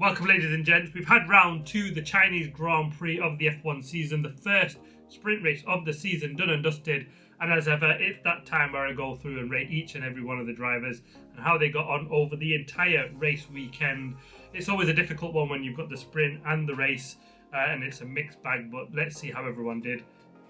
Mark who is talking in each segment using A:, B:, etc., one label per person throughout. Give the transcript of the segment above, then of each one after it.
A: Welcome ladies and gents, we've had round 2, the Chinese Grand Prix of the F1 season, the first sprint race of the season done and dusted, and as ever it's that time where I go through and rate each and every one of the drivers and how they got on over the entire race weekend. It's always a difficult one when you've got the sprint and the race and it's a mixed bag, but let's see how everyone did.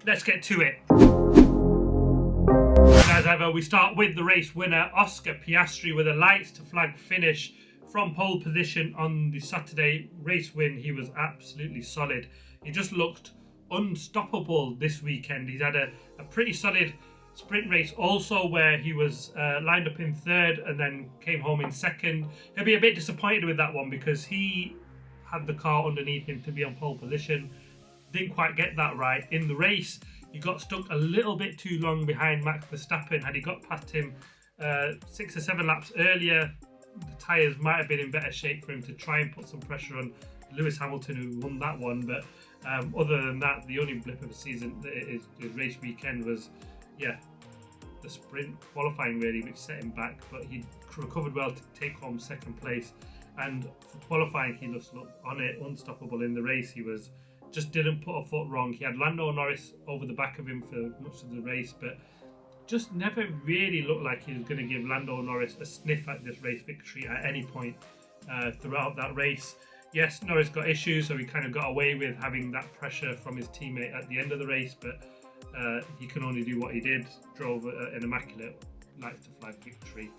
A: Let's get to it. And as ever, we start with the race winner, Oscar Piastri, with a lights to flag finish from pole position on the Saturday race win. He was absolutely solid. He just looked unstoppable this weekend. He's had a pretty solid sprint race also, where he was lined up in third and then came home in second. He'll be a bit disappointed with that one because he had the car underneath him to be on pole position. Didn't quite get that right. In the race, he got stuck a little bit too long behind Max Verstappen. Had he got past him 6 or 7 laps earlier, the tyres might have been in better shape for him to try and put some pressure on Lewis Hamilton, who won that one. But other than that, the only blip of the season, his race weekend, was the sprint qualifying really, which set him back. But he recovered well to take home second place, and for qualifying he just looked on it, unstoppable. In the race he just didn't put a foot wrong. He had Lando Norris over the back of him for much of the race, but just never really looked like he was going to give Lando Norris a sniff at this race victory at any point throughout that race. Yes, Norris got issues, so he kind of got away with having that pressure from his teammate at the end of the race, but he can only do what he did. Drove an immaculate lights to flag victory.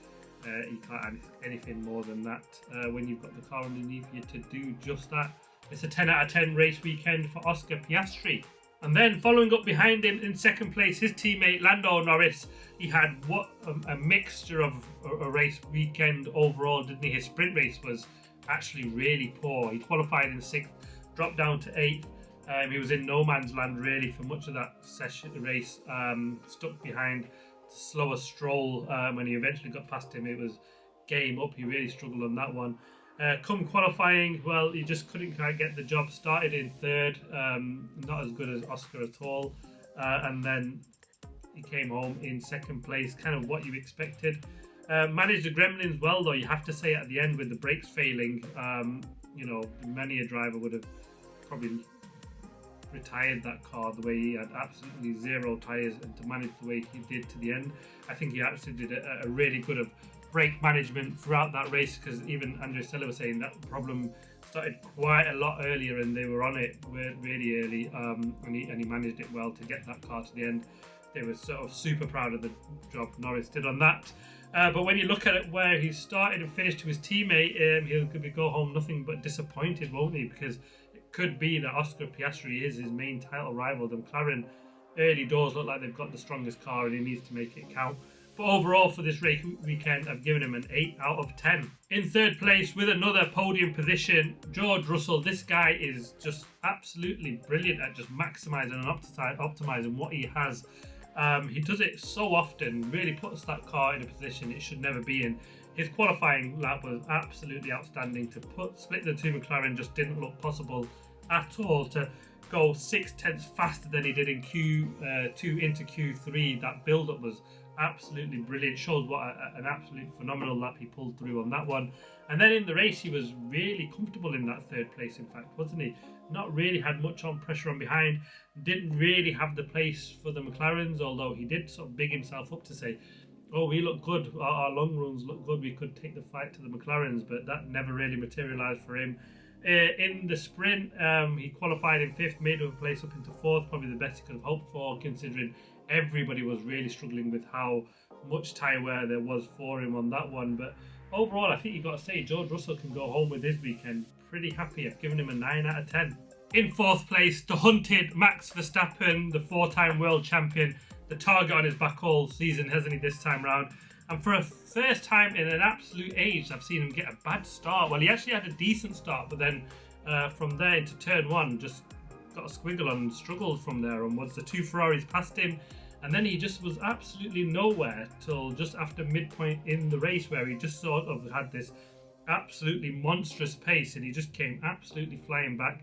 A: You can't add anything more than that when you've got the car underneath you to do just that. It's a 10 out of 10 race weekend for Oscar Piastri. And then following up behind him in second place, his teammate Lando Norris. He had a mixture of a race weekend overall, didn't he? His sprint race was actually really poor. He qualified in 6th, dropped down to 8th. He was in no man's land really for much of that race, stuck behind the slower Stroll. When he eventually got past him, it was game up. He really struggled on that one. Come qualifying, well, he just couldn't quite get the job started in third. Not as good as Oscar at all. And then he came home in second place, kind of what you expected. Managed the gremlins well, though, you have to say, at the end with the brakes failing. Many a driver would have probably retired that car the way he had absolutely zero tyres, and to manage the way he did to the end. I think he actually did a really good of brake management throughout that race, because even Andrea Stella was saying that problem started quite a lot earlier and they were on it really early, and he managed it well to get that car to the end. They were sort of super proud of the job Norris did on that. But when you look at it where he started and finished to his teammate, he'll go home nothing but disappointed, won't he? Because it could be that Oscar Piastri is his main title rival. The McLaren early doors look like they've got the strongest car and he needs to make it count. But overall for this race weekend, I've given him an 8 out of 10. In third place with another podium position, George Russell. This guy is just absolutely brilliant at just maximising and optimising what he has. He does it so often, really puts that car in a position it should never be in. His qualifying lap was absolutely outstanding. To split the two McLaren just didn't look possible at all. To go 6/10 faster than he did in Q2 into Q3, that build-up was absolutely brilliant. Shows what an absolute phenomenal lap he pulled through on that one. And then in the race he was really comfortable in that third place, in fact, wasn't he? Not really had much on pressure on behind, didn't really have the place for the McLarens, although he did sort of big himself up to say, oh, we look good, our long runs look good, we could take the fight to the McLarens, but that never really materialised for him. In the sprint, he qualified in 5th, made a place up into 4th, probably the best he could have hoped for, considering everybody was really struggling with how much tyre wear there was for him on that one. But overall, I think you've got to say George Russell can go home with his weekend pretty happy. I've given him a 9 out of 10. In 4th place, the hunted Max Verstappen, the 4-time world champion, the target on his back all season, hasn't he, this time round? And for a first time in an absolute age, I've seen him get a bad start. Well, he actually had a decent start, but then from there into turn 1, just got a squiggle on and struggled from there onwards. The 2 Ferraris passed him, and then he just was absolutely nowhere till just after midpoint in the race, where he just sort of had this absolutely monstrous pace and he just came absolutely flying back.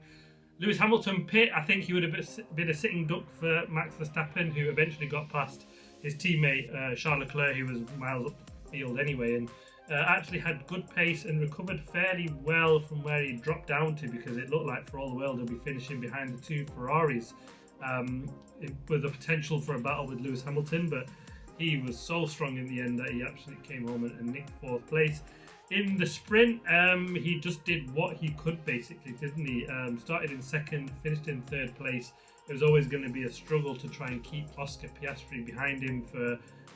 A: Lewis Hamilton pit, I think he would have been a sitting duck for Max Verstappen, who eventually got past his teammate Charles Leclerc, who was miles up the field anyway, and actually had good pace and recovered fairly well from where he dropped down to, because it looked like for all the world he'll be finishing behind the two Ferraris, with the potential for a battle with Lewis Hamilton, but he was so strong in the end that he absolutely came home and nicked fourth place. In the sprint, he just did what he could basically, didn't he? Started in second, finished in third place. It was always going to be a struggle to try and keep Oscar Piastri behind him,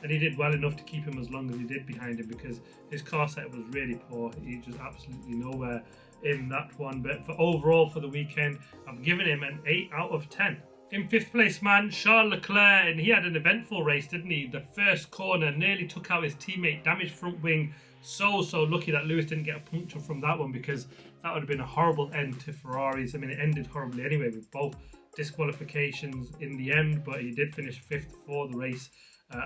A: and he did well enough to keep him as long as he did behind him, because his car set was really poor. He just absolutely nowhere in that one. But for overall for the weekend, I've given him an 8 out of 10. In fifth place, man, Charles Leclerc, and he had an eventful race, didn't he? The first corner nearly took out his teammate, damaged front wing. So lucky that Lewis didn't get a puncture from that one, because that would have been a horrible end to Ferraris. I mean, it ended horribly anyway with both disqualifications in the end, but he did finish fifth for the race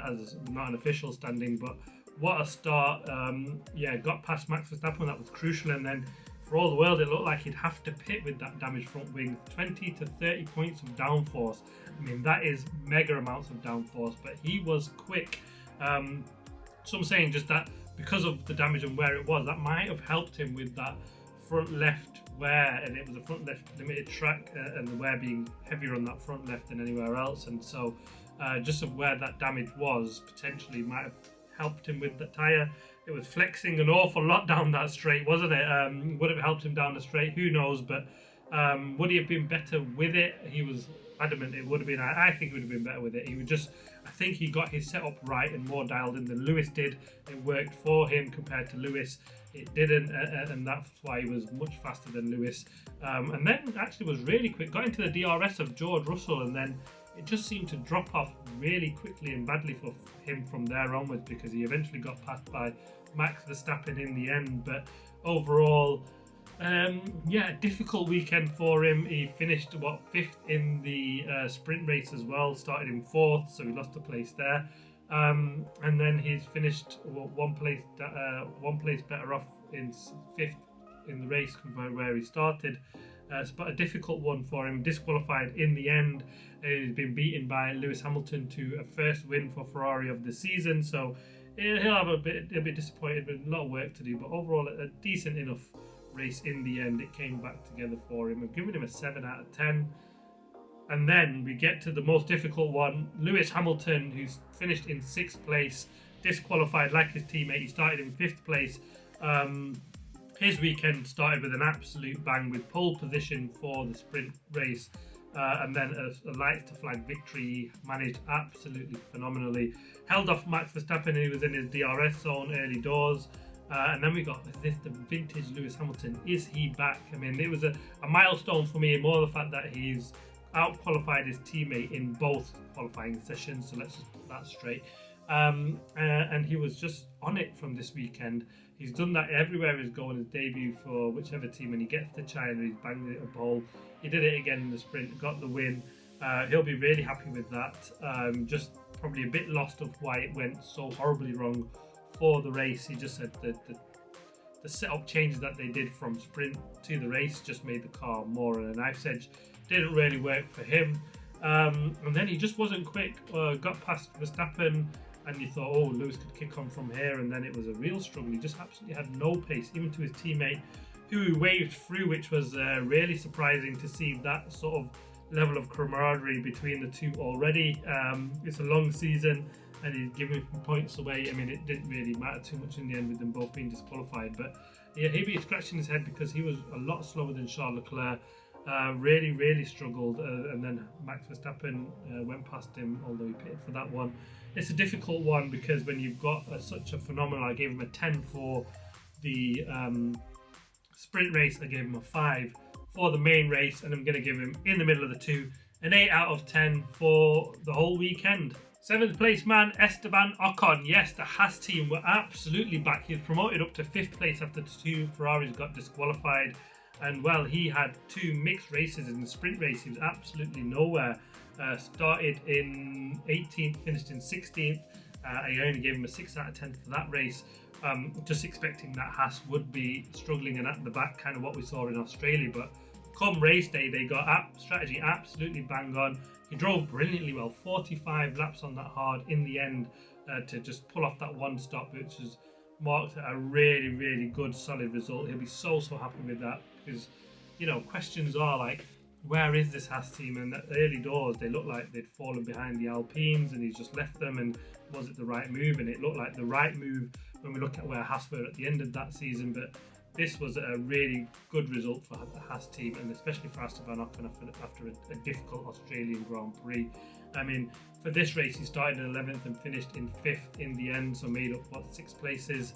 A: as not an official standing. But what a start. Got past Max Verstappen, that was crucial, and then for all the world it looked like he'd have to pit with that damaged front wing. 20 to 30 points of downforce. I mean, that is mega amounts of downforce, but he was quick. Some saying just that because of the damage and where it was, that might have helped him with that front left wear, and it was a front left limited track, and the wear being heavier on that front left than anywhere else, and so just of where that damage was potentially might have helped him with the tyre. It was flexing an awful lot down that straight, wasn't it? Would have helped him down the straight, who knows, but would he have been better with it? He was adamant it would have been. I think he would have been better with it. He would just, I think he got his setup right and more dialed in than Lewis did. It worked for him compared to Lewis. It didn't, and that's why he was much faster than Lewis. And then actually was really quick, got into the DRS of George Russell, and then it just seemed to drop off really quickly and badly for him from there onwards, because he eventually got passed by Max Verstappen in the end. But overall, difficult weekend for him. He finished fifth in the sprint race as well, started in fourth, so he lost a place there. And then he's finished one place better off in fifth in the race compared to where he started. But a difficult one for him, disqualified in the end. He's been beaten by Lewis Hamilton to a first win for Ferrari of the season, so he'll have a bit disappointed, with a lot of work to do, but overall a decent enough race in the end. It came back together for him. I've given him a 7 out of 10. And then we get to the most difficult one, Lewis Hamilton, who's finished in 6th place, disqualified like his teammate. He started in 5th place. His weekend started with an absolute bang, with pole position for the sprint race, and then a lights to flag victory. Managed absolutely phenomenally. Held off Max Verstappen, who was in his DRS zone early doors. And then we got the vintage Lewis Hamilton. Is he back? I mean, it was a milestone for me, more the fact that he's out-qualified his teammate in both qualifying sessions, so let's just put that straight. And he was just on it from this weekend. He's done that everywhere he's going, his debut for whichever team, and he gets to China, he's banged it a pole. He did it again in the sprint, got the win. He'll be really happy with that. Just probably a bit lost of why it went so horribly wrong for the race. He just said that the setup changes that they did from sprint to the race just made the car more on a knife's edge. Didn't really work for him. And then he just wasn't quick. Got past Verstappen, and you thought, oh, Lewis could kick on from here, and then it was a real struggle. He just absolutely had no pace, even to his teammate, who he waved through, which was really surprising to see that sort of level of camaraderie between the two already. It's a long season, and he's giving points away. I mean, it didn't really matter too much in the end with them both being disqualified, but yeah, he'd be scratching his head because he was a lot slower than Charles Leclerc. Really struggled, and then Max Verstappen went past him, although he pitted for that one. It's a difficult one because when you've got such a phenomenal, I gave him a 10 for the sprint race, I gave him a 5 for the main race, and I'm going to give him, in the middle of the two, an 8 out of 10 for the whole weekend. 7th place man, Esteban Ocon. Yes, the Haas team were absolutely back. He was promoted up to 5th place after the 2 Ferraris got disqualified. And well, he had 2 mixed races in the sprint race. He was absolutely nowhere. Started in 18th, finished in 16th. I only gave him a 6 out of 10 for that race. Just expecting that Haas would be struggling and at the back, kind of what we saw in Australia. But come race day, they got strategy absolutely bang on. He drove brilliantly well, 45 laps on that hard in the end to just pull off that one stop, which was marked a really, really good, solid result. He'll be so happy with that because, you know, questions are like, where is this Haas team? And at early doors, they looked like they'd fallen behind the Alpines and he's just left them. And was it the right move? And it looked like the right move when we look at where Haas were at the end of that season. But this was a really good result for the Haas team, and especially for Aston Van Ocon after a difficult Australian Grand Prix. I mean, for this race, he started in 11th and finished in 5th in the end, so made up, 6 places.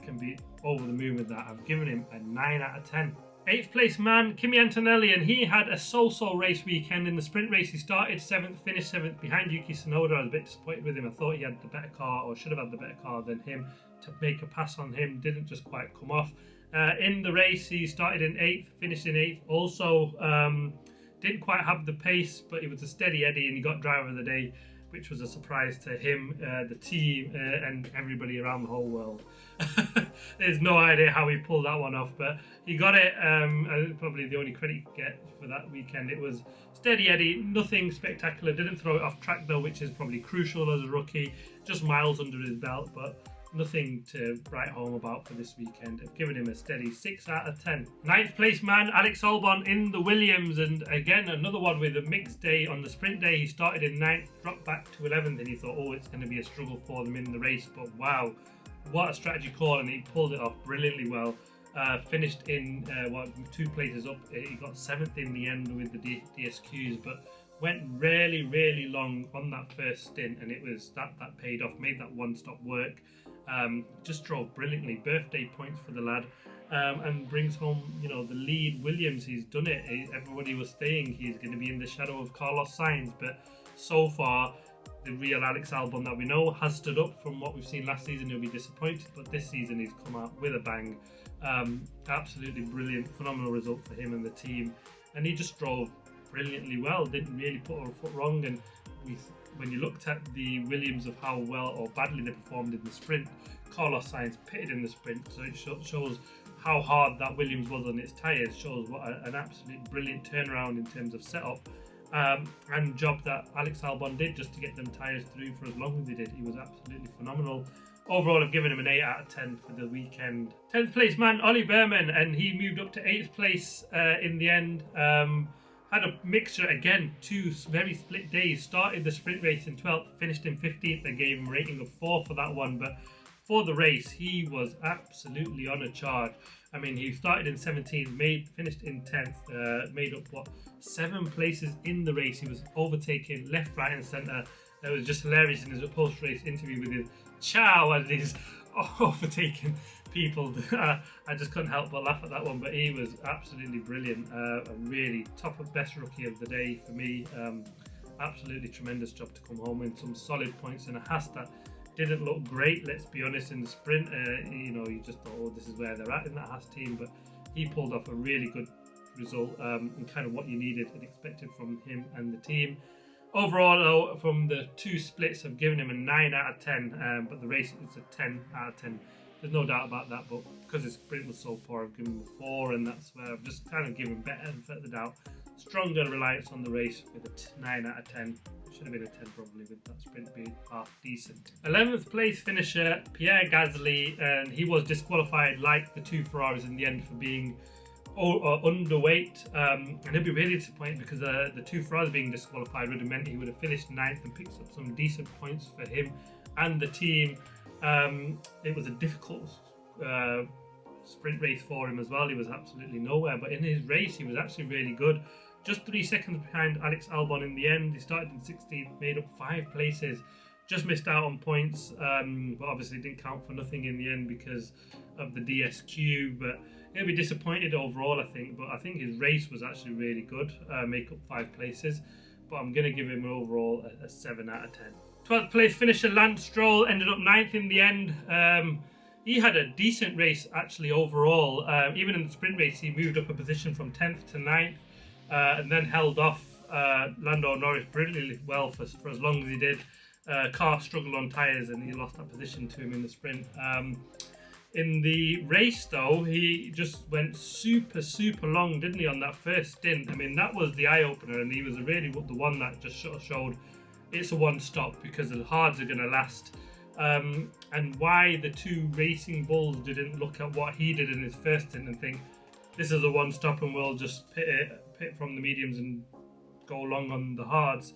A: Can be over the moon with that. I've given him a 9 out of 10. 8th place man, Kimi Antonelli, and he had a so-so race weekend. In the sprint race, he started 7th, finished 7th behind Yuki Tsunoda. I was a bit disappointed with him. I thought he had the better car, or should have had the better car than him. To make a pass on him didn't just quite come off. In the race, he started in 8th, finished in 8th. Also, didn't quite have the pace, but he was a steady Eddie, and he got driver of the day, which was a surprise to him, the team, and everybody around the whole world. There's no idea how he pulled that one off, but he got it. Probably the only credit you could get for that weekend. It was steady Eddie, nothing spectacular. Didn't throw it off track though, which is probably crucial as a rookie. Just miles under his belt, but nothing to write home about for this weekend. I've given him a steady 6 out of 10. 9th place man, Alex Albon in the Williams, and again another one with a mixed day. On the sprint day, he started in 9th, dropped back to 11th, and he thought, oh, it's going to be a struggle for them in the race, but wow, what a strategy call, and he pulled it off brilliantly well. Finished in 2 places up. He got 7th in the end with the DSQs, but went really long on that first stint, and it was that paid off, made that one stop work. Just drove brilliantly, birthday points for the lad, and brings home, you know, the lead. Williams, he's done it. Everybody was saying he's going to be in the shadow of Carlos Sainz, but so far the real Alex Albon that we know has stood up from what we've seen last season. He'll be disappointed, but this season he's come out with a bang. Absolutely brilliant, phenomenal result for him and the team, and he just drove brilliantly well, didn't really put a foot wrong. And when you looked at the Williams of how well or badly they performed in the sprint, Carlos Sainz pitted in the sprint, so it shows how hard that Williams was on its tyres. Shows what an absolutely brilliant turnaround in terms of setup, and job that Alex Albon did just to get them tyres through for as long as he did. He was absolutely phenomenal. Overall, I've given him an 8 out of 10 for the weekend. 10th place man, Ollie Behrman, and he moved up to 8th place in the end. Had a mixture again, 2 very split days. Started the sprint race in 12th, finished in 15th. I gave him a rating of 4 for that one, but for the race, he was absolutely on a charge. I mean, he started in 17th, finished in 10th, made up 7 places in the race. He was overtaking left, right, and centre. It was just hilarious in his post-race interview with his ciao as he's overtaking people. I just couldn't help but laugh at that one, but he was absolutely brilliant. A really top of best rookie of the day for me. Absolutely tremendous job to come home with some solid points in a Haas that didn't look great, let's be honest, in the sprint. You know, you just thought, oh, this is where they're at in that Haas team, but he pulled off a really good result, and kind of what you needed and expected from him and the team. Overall, though, from the 2 splits, I've given him a 9 out of 10, but the race is a 10 out of 10. There's no doubt about that, but because his sprint was so poor, I've given him a 4, and that's where I've just kind of given better and further doubt. Stronger reliance on the race with a 9 out of 10. Should have been a 10 probably, with that sprint being half decent. 11th place finisher, Pierre Gasly, and he was disqualified like the 2 Ferraris in the end for being underweight, and he'll be really disappointed because the 2 Ferraris being disqualified would have meant he would have finished 9th and picked up some decent points for him and the team. It was a difficult sprint race for him as well. He was absolutely nowhere, but in his race he was actually really good. Just 3 seconds behind Alex Albon in the end. He started in 16th, made up 5 places, just missed out on points, but obviously didn't count for nothing in the end because of the DSQ. But he'll be disappointed overall, I think, but I think his race was actually really good, make up 5 places, but I'm going to give him overall a 7 out of 10. 12th place finisher Lance Stroll ended up 9th in the end. He had a decent race actually overall. Even in the sprint race, he moved up a position from 10th to 9th, and then held off Lando Norris brilliantly well for as long as he did. Car struggled on tyres and he lost that position to him in the sprint. In the race though, he just went super long, didn't he, on that first stint? I mean, that was the eye-opener, and he was really the one that just sort of showed it's a one-stop because the hards are going to last. and why the two Racing Bulls didn't look at what he did in his first stint and think, this is a one stop and we'll just pit from the mediums and go long on the hards,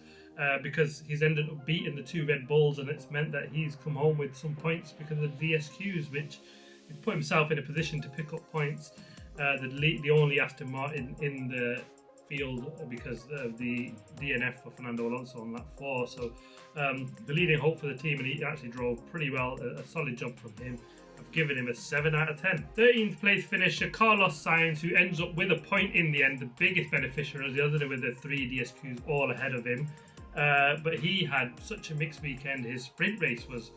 A: because he's ended up beating the two Red Bulls, and it's meant that he's come home with some points because of the DSQs, which he's put himself in a position to pick up points. The only Aston Martin in the field because of the DNF for Fernando Alonso on lap 4. So the leading hope for the team, and he actually drove pretty well, a solid job from him. I've given him a 7 out of 10. 13th place finisher Carlos Sainz, who ends up with a point in the end, the biggest beneficiary, the other with the 3 DSQs all ahead of him. But he had such a mixed weekend. His sprint race was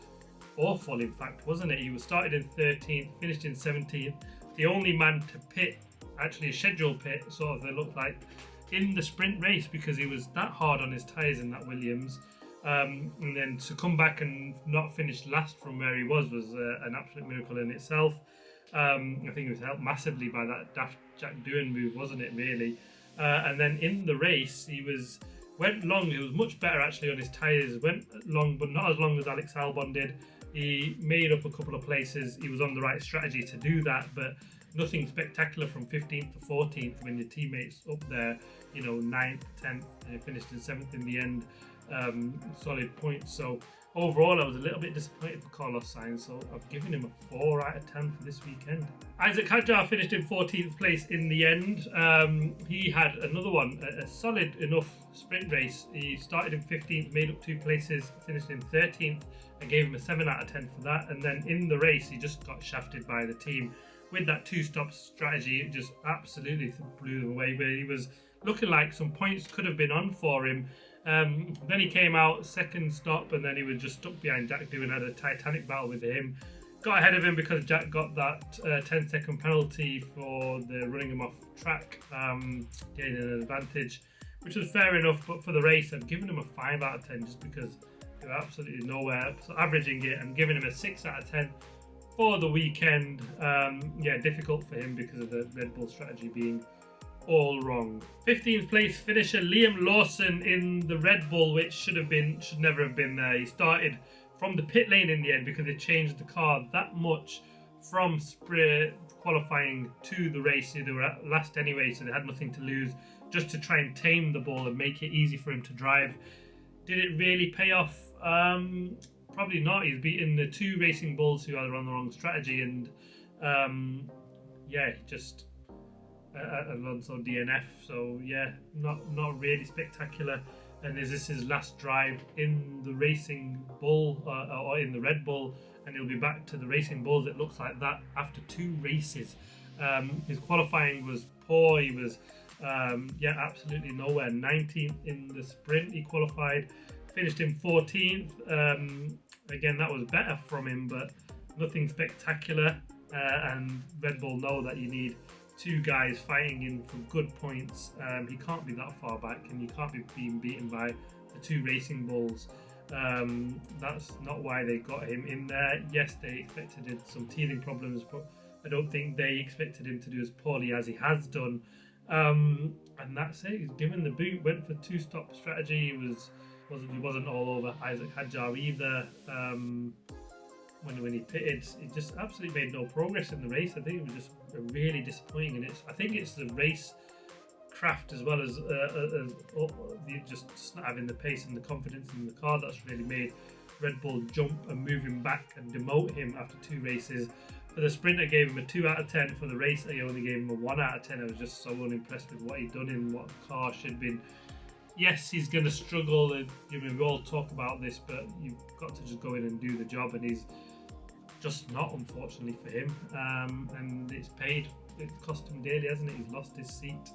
A: awful, in fact, wasn't it? He was started in 13th, finished in 17th. The only man to pit, actually a scheduled pit, sort of, it looked like, in the sprint race because he was that hard on his tyres in that Williams. And then to come back and not finish last from where he was an absolute miracle in itself. I think it was helped massively by that daft Jack Doohan move, wasn't it, really? And then in the race, went long. He was much better actually on his tyres. Went long, but not as long as Alex Albon did. He made up a couple of places. He was on the right strategy to do that, but nothing spectacular from 15th to 14th when your teammates up there, 9th, 10th, finished in 7th in the end. Solid points. So overall, I was a little bit disappointed for Carlos Sainz, so I've given him a 4 out of 10 for this weekend. Isaac Hadjar finished in 14th place in the end. He had another one, a solid enough sprint race. He started in 15th, made up 2 places, finished in 13th. I gave him a 7 out of 10 for that. And then in the race, he just got shafted by the team with that 2-stop strategy. It just absolutely blew them away, where he was looking like some points could have been on for him. Then he came out second stop, and then he was just stuck behind Jack Doohan, had a titanic battle with him. Got ahead of him because Jack got that 10-second penalty for the running him off track, gaining an advantage, which was fair enough. But for the race, I've given him a 5 out of 10 just because they were absolutely nowhere. So averaging it, I'm giving him a 6 out of 10 for the weekend. Difficult for him because of the Red Bull strategy being all wrong. 15th place finisher Liam Lawson in the Red Bull, which should never have been there. He started from the pit lane in the end because they changed the car that much from sprint qualifying to the race. They were at last anyway, so they had nothing to lose, just to try and tame the ball and make it easy for him to drive. Did it really pay off? Probably not. He's beaten the 2 Racing Bulls who are on the wrong strategy, and just Alonso DNF. So not really spectacular. And is this his last drive in the Racing Bull or in the Red Bull? And he'll be back to the Racing Bulls, it looks like that, after 2 races. His qualifying was poor. He was absolutely nowhere. 19th in the sprint he qualified, finished in 14th. Again, that was better from him, but nothing spectacular. And Red Bull know that you need 2 guys fighting in for good points. He can't be that far back, and he can't be being beaten by the 2 Racing Bulls. That's not why they got him in there. Yes, they expected some teething problems, but I don't think they expected him to do as poorly as he has done. And that's it. He's given the boot, went for 2-stop strategy. He wasn't all over Isaac Hadjar either. When he pitted, he just absolutely made no progress in the race. I think it was just really disappointing, and I think it's the race craft as well as just not having the pace and the confidence in the car that's really made Red Bull jump and move him back and demote him after 2 races. For the sprint, I gave him a 2 out of 10. For the race, I only gave him a 1 out of 10. I was just so unimpressed with what he'd done in what the car should have been. Yes, he's going to struggle. We all talk about this, but you've got to just go in and do the job, and he's just not, unfortunately for him. And it's paid. It cost him dearly, hasn't it? He's lost his seat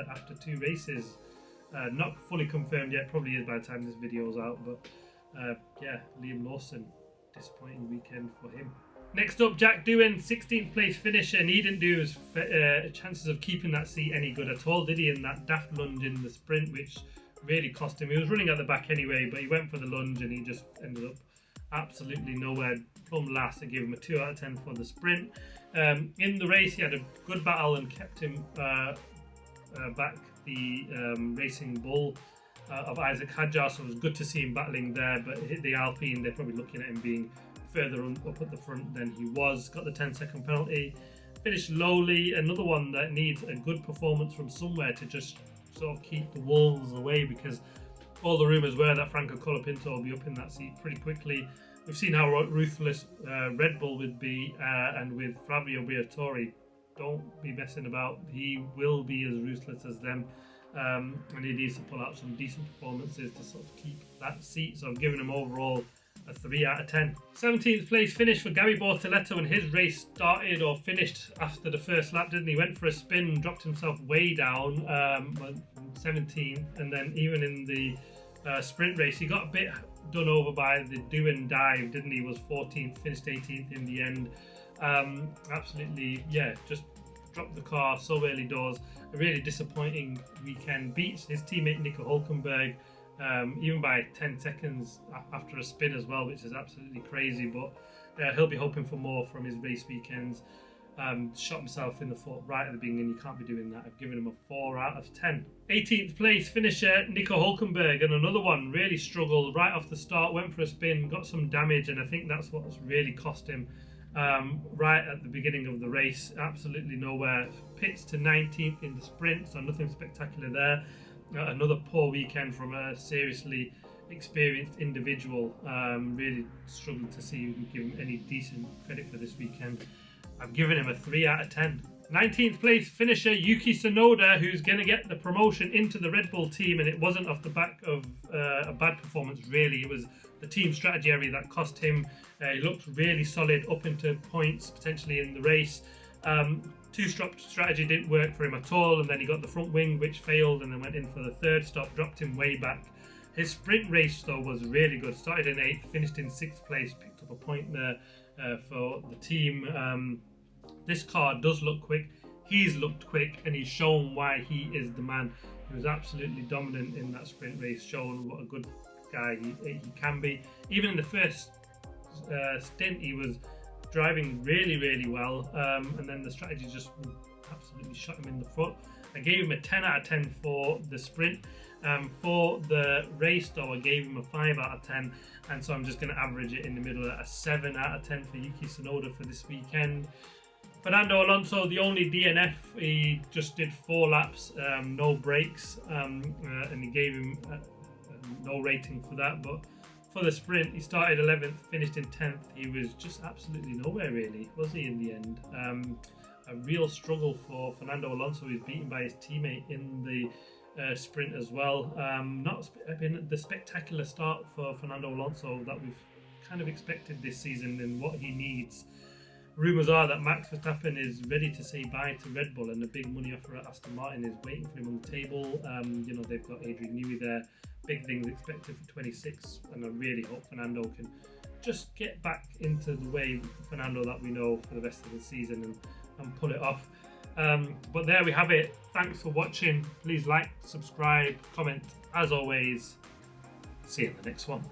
A: after 2 races. Not fully confirmed yet. Probably is by the time this video is out. But Liam Lawson, disappointing weekend for him. Next up, Jack Doohan, 16th place finisher, and he didn't do his chances of keeping that seat any good at all, did he? In that daft lunge in the sprint, which really cost him. He was running at the back anyway, but he went for the lunge and he just ended up absolutely nowhere. Plumb last. I gave him a 2 out of 10 for the sprint. In the race, he had a good battle and kept him back the Racing Bull of Isaac Hadjar, so it was good to see him battling there. But hit the Alpine, they're probably looking at him being further up at the front than he was. Got the 10-second penalty, finished lowly. Another one that needs a good performance from somewhere to just sort of keep the Wolves away, because all the rumours were that Franco Colapinto will be up in that seat pretty quickly. We've seen how ruthless Red Bull would be, and with Flavio Briatore, don't be messing about. He will be as ruthless as them, and he needs to pull out some decent performances to sort of keep that seat. So I've given him overall a 3 out of 10. 17th place finish for Gabby Bortoleto, and his race started or finished after the first lap, didn't he? Went for a spin, dropped himself way down, 17th, and then even in the sprint race, he got a bit done over by the do and dive, didn't he? Was 14th, finished 18th in the end. Absolutely, yeah, just dropped the car so early doors. A really disappointing weekend. Beats his teammate Nico Hülkenberg, even by 10 seconds after a spin as well, which is absolutely crazy, but he'll be hoping for more from his race weekends. Shot himself in the foot right at the beginning. You can't be doing that. I've given him a 4 out of 10. 18th place finisher Nico Hülkenberg, and another one really struggled right off the start, went for a spin, got some damage, and I think that's what's really cost him right at the beginning of the race. Absolutely nowhere. Pits to 19th in the sprint, so nothing spectacular there. Another poor weekend from a seriously experienced individual. Really struggled to see who can give him any decent credit for this weekend. I've given him a 3 out of 10. 19th place finisher Yuki Tsunoda, who's going to get the promotion into the Red Bull team, and it wasn't off the back of a bad performance really. It was the team strategy area that cost him. He looked really solid up into points potentially in the race. Two-stop strategy didn't work for him at all, and then he got the front wing which failed, and then went in for the third stop, dropped him way back. His sprint race though was really good. Started in 8th, finished in 6th place, picked up a point there for the team. This car does look quick. He's looked quick, and he's shown why he is the man. He was absolutely dominant in that sprint race, showing what a good guy he can be. Even in the first stint, he was driving really well, and then the strategy just absolutely shot him in the foot. I gave him a 10 out of 10 for the sprint. For the race though, I gave him a 5 out of 10, and so I'm just going to average it in the middle at a 7 out of 10 for Yuki Tsunoda for this weekend. Fernando Alonso, the only DNF, he just did 4 laps, no breaks, and he gave him no rating for that. But for the sprint, he started 11th, finished in 10th. He was just absolutely nowhere really, was he, in the end? A real struggle for Fernando Alonso. He's beaten by his teammate in the sprint as well. Not been the spectacular start for Fernando Alonso that we've kind of expected this season and what he needs. Rumours are that Max Verstappen is ready to say bye to Red Bull, and the big money offer at Aston Martin is waiting for him on the table. They've got Adrian Newey there. Big things expected for 26, and I really hope Fernando can just get back into the way Fernando that we know for the rest of the season and pull it off. But there we have it. Thanks for watching. Please like, subscribe, comment. As always, see you in the next one.